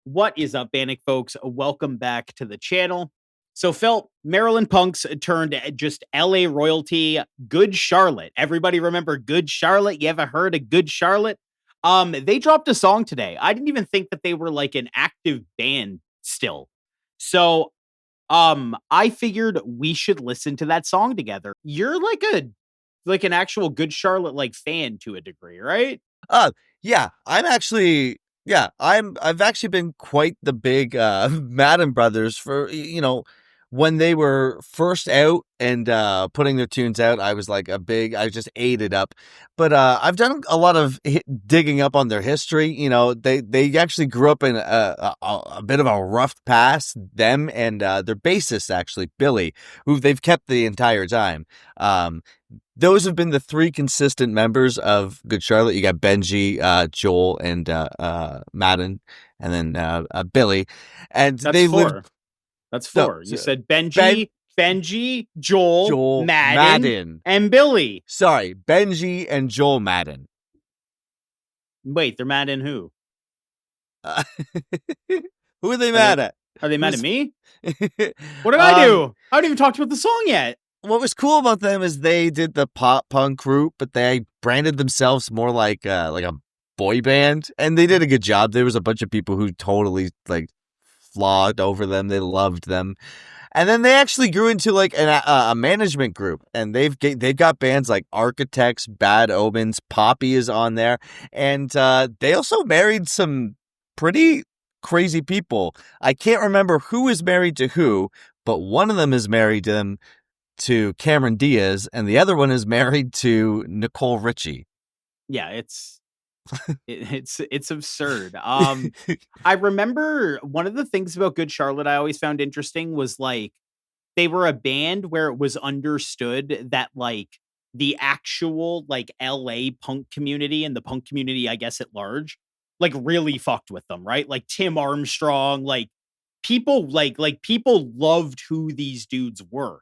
What is up, Bandecfolks? Welcome back to the channel. So, Phil, Maryland Punks turned just LA royalty, Good Charlotte. Everybody remember Good Charlotte? You ever heard of Good Charlotte? They dropped a song today. I didn't even think that they were like an active band still. So, I figured we should listen to that song together. You're like an actual Good Charlotte like fan to a degree, right? Uh, yeah, I've actually been quite the big Madden Brothers for when they were first out and putting their tunes out. I just ate it up. But I've done a lot of digging up on their history. They actually grew up in a bit of a rough past. Them and their bassist, actually Billy, who they've kept the entire time. Those have been the three consistent members of Good Charlotte. You got Benji, Joel, and Madden, and then Billy. And That's they four. lived. That's No, four. You said Ben, Benji, Joel, Joel, Madden, Madden. and Billy. Sorry, Benji and Joel Madden. Wait, they're mad in who? Uh, who are they Are mad they at? are they mad at Who's- me? What did I do? I haven't even talked about the song yet. What was cool about them is they did the pop punk route, but they branded themselves more like a boy band, and they did a good job. There was a bunch of people who totally like flogged over them. They loved them, and then they actually grew into like a management group, and they've got bands like Architects, Bad Omens, Poppy is on there, and they also married some pretty crazy people. I can't remember who is married to who, but one of them is married to Cameron Diaz, and the other one is married to Nicole Richie. Yeah, it's absurd. I remember one of the things about Good Charlotte I always found interesting was like they were a band where it was understood that like the actual like LA punk community and the punk community, I guess at large, like really fucked with them, right? Like Tim Armstrong, like people loved who these dudes were.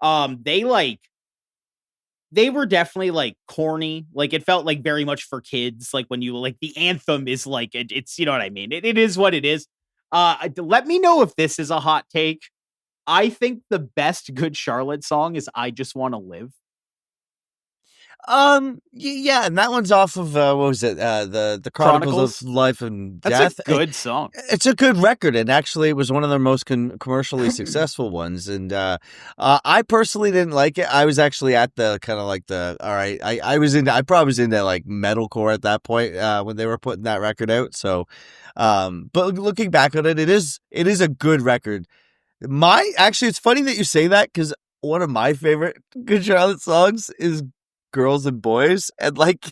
They like they were definitely like corny. Like it felt like very much for kids. Like when you like the anthem is like it's you know what I mean. It is what it is. Let me know if this is a hot take. I think the best Good Charlotte song is "I Just Want to Live." Yeah, and that one's off of what was it? The Chronicles of Life and Death. That's a good song. It's a good record, and actually, it was one of their most commercially successful ones. And I personally didn't like it. I was actually at the kind of like the all right. I probably was into like metalcore at that point when they were putting that record out. So, but looking back on it, it is a good record. Actually, it's funny that you say that because one of my favorite Good Charlotte songs is Girls and Boys, and like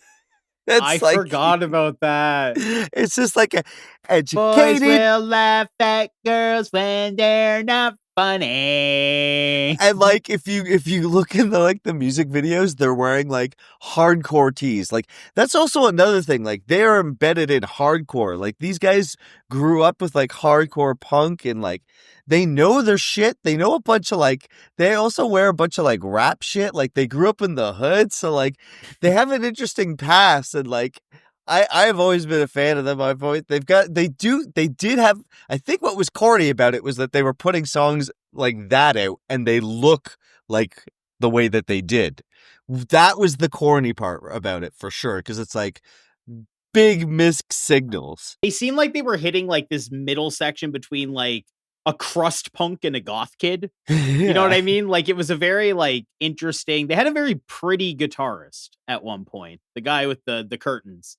I forgot about that. It's just like a Boys educated will laugh at girls when they're not funny. and like if you look in the music videos, they're wearing like hardcore tees. Like that's also another thing. Like they are embedded in hardcore. Like these guys grew up with like hardcore punk and like they know their shit. They know a bunch of like they also wear a bunch of like rap shit. Like they grew up in the hood, so like they have an interesting past and like I've always been a fan of them. They did have, I think what was corny about it was that they were putting songs like that out and they look like the way that they did. That was the corny part about it for sure. Cause it's like big mixed signals. They seemed like they were hitting like this middle section between like a crust punk and a goth kid. You know what I mean? Like it was a very like interesting. They had a very pretty guitarist at one point. The guy with the curtains.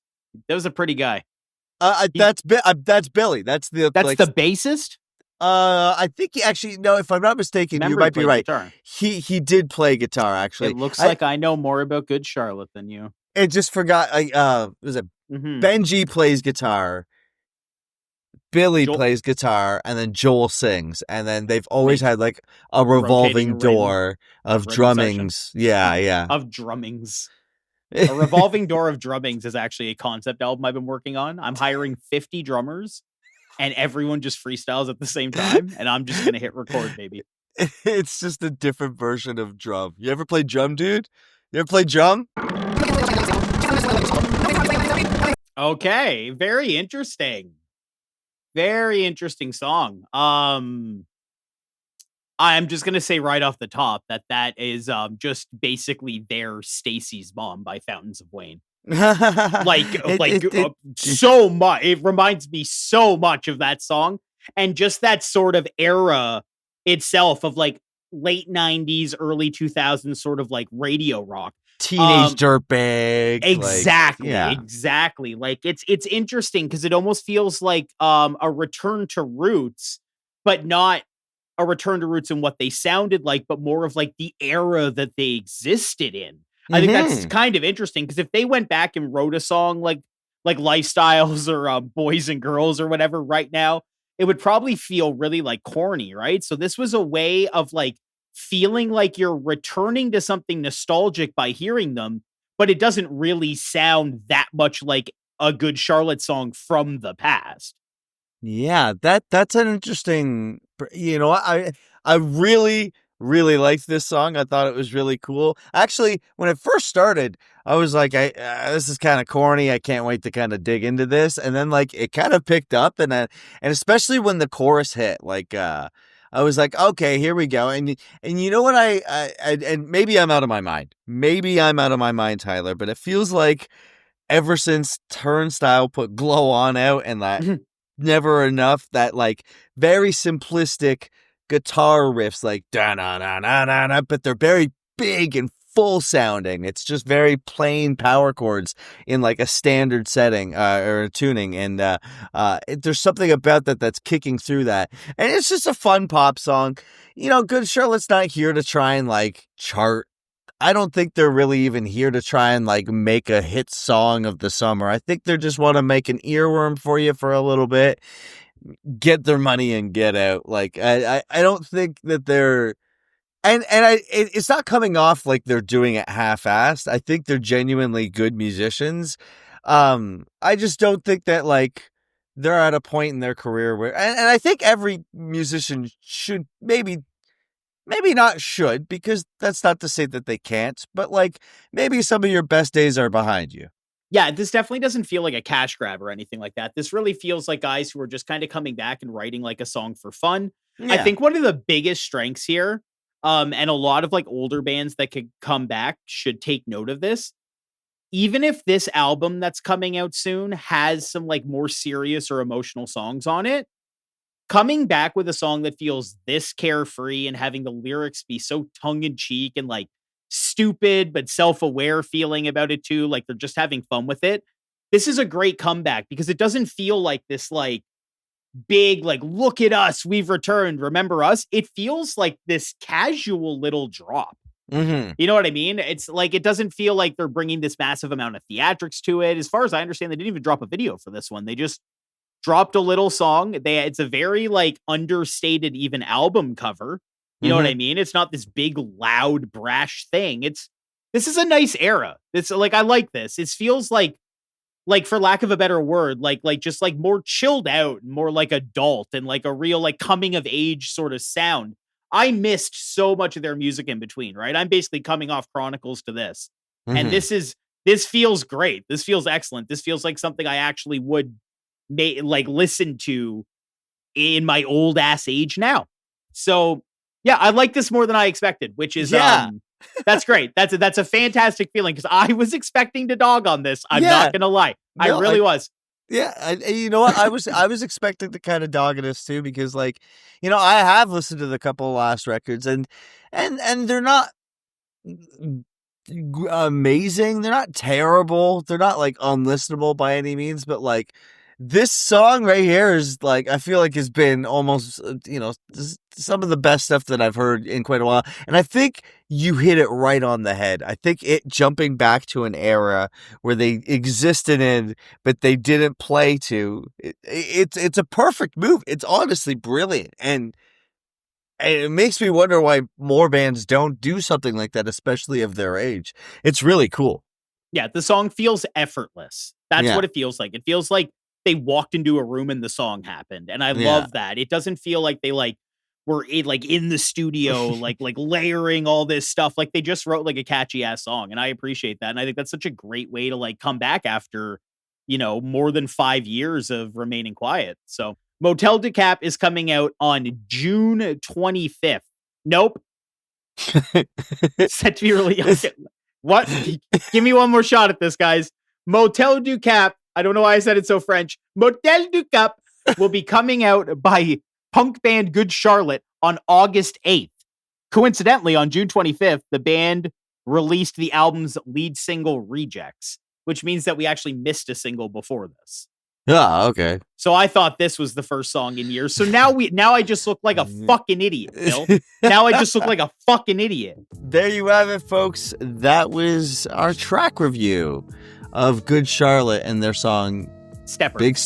That was a pretty guy. That's Billy. That's the bassist. I think he actually no. If I'm not mistaken, you might be right. Guitar. He did play guitar. Actually, it looks like I know more about Good Charlotte than you. I just forgot. Was it Benji plays guitar, Billy plays guitar, and then Joel sings, and then they've always had like a revolving door of drummings. Yeah, of drummings. A revolving door of drummings is actually a concept album I've been working on. I'm hiring 50 drummers and everyone just freestyles at the same time. And I'm just going to hit record, baby. It's just a different version of drum. You ever play drum, dude? You ever play drum? Okay. Very interesting. Very interesting song. I'm just gonna say right off the top that that is just basically their Stacy's Mom by Fountains of Wayne. Like it, like, it, it, it, so much it reminds me so much of that song, and just that sort of era itself of, like, late '90s, early 2000s sort of, like, radio rock. Teenage Um, dirtbag, like, exactly, yeah. exactly. Like, it's interesting because it almost feels like, a return to roots, but not a return to roots in what they sounded like, but more of, like, the era that they existed in. I think that's Hmm. kind of interesting because if they went back and wrote a song like Lifestyles or, Boys and Girls or whatever right now, it would probably feel really, like, corny, right? So this was a way of, like, feeling like you're returning to something nostalgic by hearing them, but it doesn't really sound that much like a good Charlotte song from the past. Yeah, that's an interesting. I really liked this song. I thought it was really cool. Actually, when it first started, I was like, this is kind of corny. I can't wait to kind of dig into this. And then like it kind of picked up, and especially when the chorus hit, like I was like, okay, here we go. And you know what and maybe I'm out of my mind. Maybe I'm out of my mind, Tyler. But it feels like ever since Turnstile put Glow On out and that Never Enough, that like very simplistic guitar riffs, like da na na na na na, but they're very big and full sounding. It's just very plain power chords in like a standard setting or a tuning, and there's something about that that's kicking through that, and it's just a fun pop song. Good Charlotte's not here to try and like chart. I don't think they're really even here to try and like make a hit song of the summer. I think they just want to make an earworm for you for a little bit, get their money and get out. Like I don't think that they're it's not coming off like they're doing it half-assed. I think they're genuinely good musicians. I just don't think that like they're at a point in their career where, and I think every musician should maybe not should, because that's not to say that they can't, but like maybe some of your best days are behind you. Yeah, this definitely doesn't feel like a cash grab or anything like that. This really feels like guys who are just kind of coming back and writing like a song for fun. I Yeah. think one of the biggest strengths here, and a lot of like older bands that could come back should take note of this. Even if this album that's coming out soon has some like more serious or emotional songs on it, coming back with a song that feels this carefree and having the lyrics be so tongue in cheek and like stupid but self-aware feeling about it too, like they're just having fun with it. This is a great comeback because it doesn't feel like this like big like look at us, we've returned, remember us. It feels like this casual little drop. Mm-hmm. You know what I mean? It's like it doesn't feel like they're bringing this massive amount of theatrics to it. As far as I understand, they didn't even drop a video for this one. They just dropped a little song. It's a very like understated even album cover. You know what Mm-hmm. I mean? It's not this big loud brash thing. This is a nice era. It's like I like this. It feels like for lack of a better word, like just like more chilled out, more like adult and like a real like coming of age sort of sound. I missed so much of their music in between, right? I'm basically coming off Chronicles to this. And Mm-hmm. this feels great. This feels excellent. This feels like something I actually would like listen to in my old ass age now. So yeah, I like this more than I expected, which is Yeah. that's great. That's a fantastic feeling because I was expecting to dog on this. I'm not Yeah. gonna lie. I No, really was. yeah, and you know what? I was expecting to kind of dog this too, because like, I have listened to the couple of last records, and they're not amazing. They're not terrible. They're not like unlistenable by any means, but like this song right here is like, I feel like has been almost, some of the best stuff that I've heard in quite a while. And I think you hit it right on the head. I think it jumping back to an era where they existed in, but they didn't play to. It's a perfect move. It's honestly brilliant. And it makes me wonder why more bands don't do something like that, especially of their age. It's really cool. Yeah, the song feels effortless. That's Yeah. what it feels like. It feels like they walked into a room and the song happened. And I Yeah. love that. It doesn't feel like they like were like in the studio, like layering all this stuff. Like they just wrote like a catchy ass song. And I appreciate that. And I think that's such a great way to like come back after, more than 5 years of remaining quiet. So Motel du Cap is coming out on June 25th. Nope. Set to be released. What? Give me one more shot at this, guys. Motel du Cap. I don't know why I said it so French. Motel du Cap will be coming out by punk band Good Charlotte on August 8th. Coincidentally, on June 25th, the band released the album's lead single, Rejects, which means that we actually missed a single before this. Ah, okay. So I thought this was the first song in years. So now I just look like a fucking idiot, Bill. Now I just look like a fucking idiot. There you have it, folks. That was our track review of Good Charlotte and their song Stepper. Big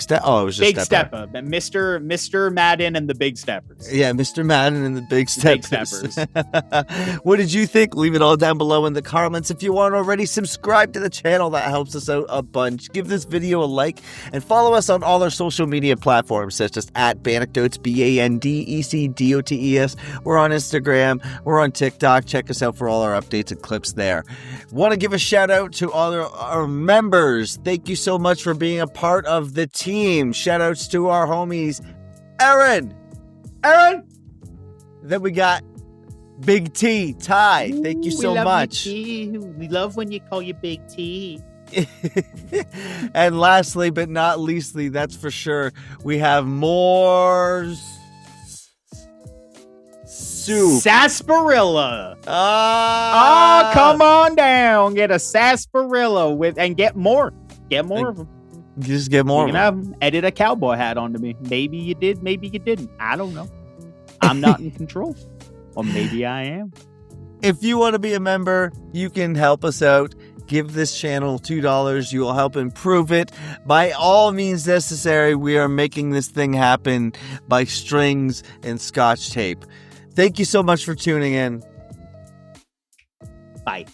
Step. Oh, it was just Big Stepper. Mr. Madden and the Big Steppers. Yeah, Mr. Madden and the Big Steppers. Big Steppers. What did you think? Leave it all down below in the comments. If you aren't already, subscribe to the channel. That helps us out a bunch. Give this video a like and follow us on all our social media platforms, such as @Bandecdotes, BANDECDOTES. We're on Instagram. We're on TikTok. Check us out for all our updates and clips there. Want to give a shout out to all our members. Thank you so much for being a part of the team. Shout outs to our homies, Aaron. Then we got Big T, Ty. Thank you so much. We love when you call you Big T. And lastly, but not leastly, that's for sure, we have more soup. Sarsaparilla. Ah, Come on down. Get a sarsaparilla and get more. Get more of them. Just get more. You can edit a cowboy hat onto me. Maybe you did, maybe you didn't. I don't know. I'm not in control. Or maybe I am. If you want to be a member, you can help us out. Give this channel $2. You will help improve it. By all means necessary, we are making this thing happen by strings and scotch tape. Thank you so much for tuning in. Bye.